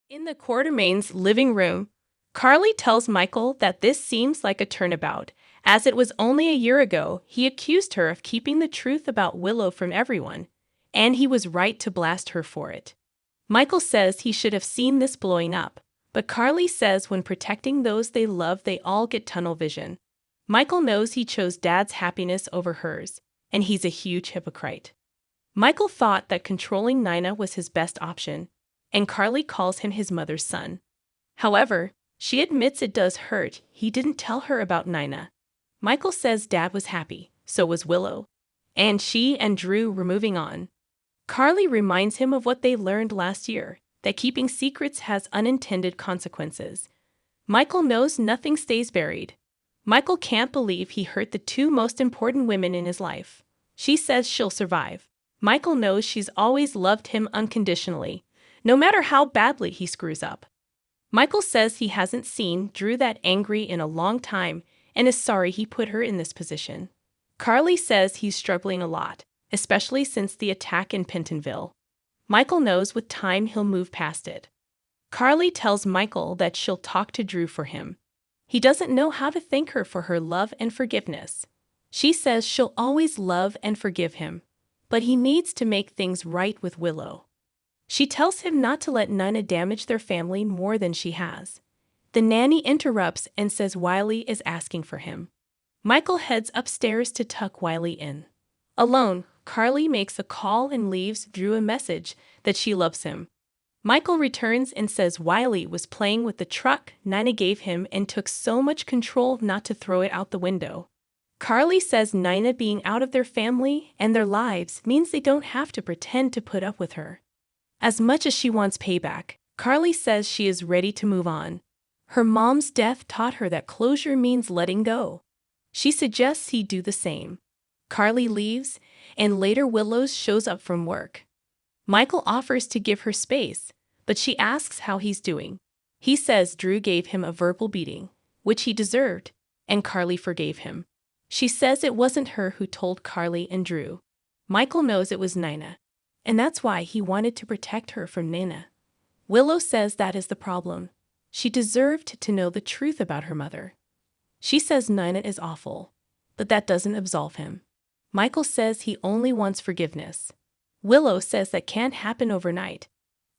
In the Quartermain's living room, Carly tells Michael that this seems like a turnabout, as it was only a year ago he accused her of keeping the truth about Willow from everyone, and he was right to blast her for it. Michael says he should have seen this blowing up, but Carly says when protecting those they love they all get tunnel vision. Michael knows he chose Dad's happiness over hers, and he's a huge hypocrite. Michael thought that controlling Nina was his best option, and Carly calls him his mother's son. However, she admits it does hurt he didn't tell her about Nina. Michael says Dad was happy, so was Willow, and she and Drew were moving on. Carly reminds him of what they learned last year, that keeping secrets has unintended consequences. Michael knows nothing stays buried. Michael can't believe he hurt the two most important women in his life. She says she'll survive. Michael knows she's always loved him unconditionally, no matter how badly he screws up. Michael says he hasn't seen Drew that angry in a long time and is sorry he put her in this position. Carly says he's struggling a lot, especially since the attack in Pentonville. Michael knows with time he'll move past it. Carly tells Michael that she'll talk to Drew for him. He doesn't know how to thank her for her love and forgiveness. She says she'll always love and forgive him, but he needs to make things right with Willow. She tells him not to let Nina damage their family more than she has. The nanny interrupts and says Wiley is asking for him. Michael heads upstairs to tuck Wiley in. Alone, Carly makes a call and leaves Drew a message that she loves him. Michael returns and says Wiley was playing with the truck Nina gave him and took so much control not to throw it out the window. Carly says Nina being out of their family and their lives means they don't have to pretend to put up with her. As much as she wants payback, Carly says she is ready to move on. Her mom's death taught her that closure means letting go. She suggests he do the same. Carly leaves, and later Willows shows up from work. Michael offers to give her space, but she asks how he's doing. He says Drew gave him a verbal beating, which he deserved, and Carly forgave him. She says it wasn't her who told Carly and Drew. Michael knows it was Nina, and that's why he wanted to protect her from Nina. Willow says that is the problem. She deserved to know the truth about her mother. She says Nina is awful, but that doesn't absolve him. Michael says he only wants forgiveness. Willow says that can't happen overnight,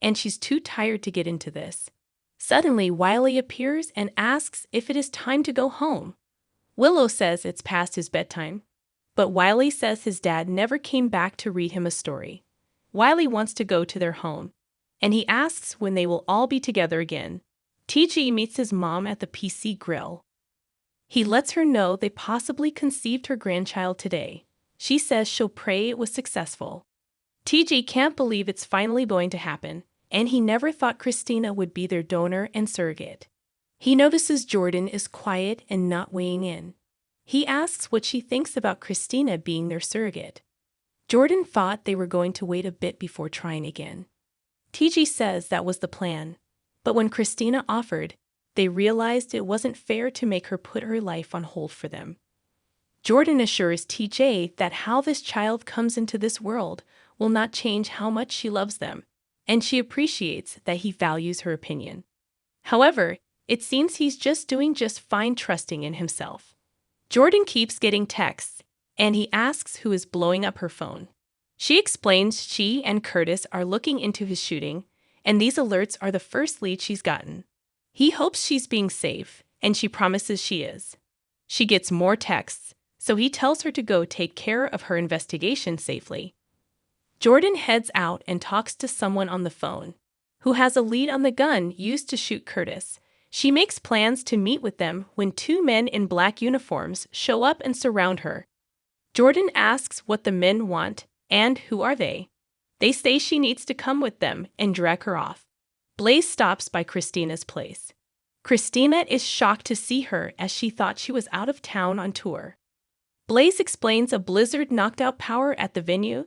and she's too tired to get into this. Suddenly, Wiley appears and asks if it is time to go home. Willow says it's past his bedtime, but Wiley says his dad never came back to read him a story. Wiley wants to go to their home, and he asks when they will all be together again. TG meets his mom at the PC grill. He lets her know they possibly conceived her grandchild today. She says she'll pray it was successful. TG can't believe it's finally going to happen, and he never thought Christina would be their donor and surrogate. He notices Jordan is quiet and not weighing in. He asks what she thinks about Christina being their surrogate. Jordan thought they were going to wait a bit before trying again. TG says that was the plan, but when Christina offered, they realized it wasn't fair to make her put her life on hold for them. Jordan assures TJ that how this child comes into this world will not change how much she loves them, and she appreciates that he values her opinion. However, it seems he's doing just fine trusting in himself. Jordan keeps getting texts, and he asks who is blowing up her phone. She explains she and Curtis are looking into his shooting, and these alerts are the first lead she's gotten. He hopes she's being safe, and she promises she is. She gets more texts, so he tells her to go take care of her investigation safely. Jordan heads out and talks to someone on the phone, who has a lead on the gun used to shoot Curtis. She makes plans to meet with them when two men in black uniforms show up and surround her. Jordan asks what the men want and who are they. They say she needs to come with them and drag her off. Blaze stops by Christina's place. Christina is shocked to see her as she thought she was out of town on tour. Blaze explains a blizzard knocked out power at the venue,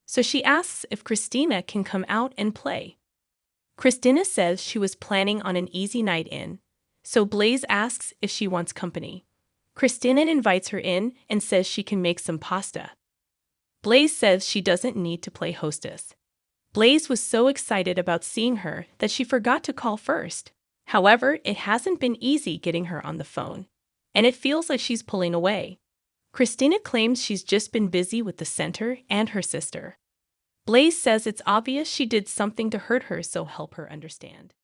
so she asks if Christina can come out and play. Christina says she was planning on an easy night in, so Blaze asks if she wants company. Christina invites her in and says she can make some pasta. Blaze says she doesn't need to play hostess. Blaze was so excited about seeing her that she forgot to call first. However, it hasn't been easy getting her on the phone, and it feels like she's pulling away. Christina claims she's just been busy with the center and her sister. Blaze says it's obvious she did something to hurt her, so help her understand.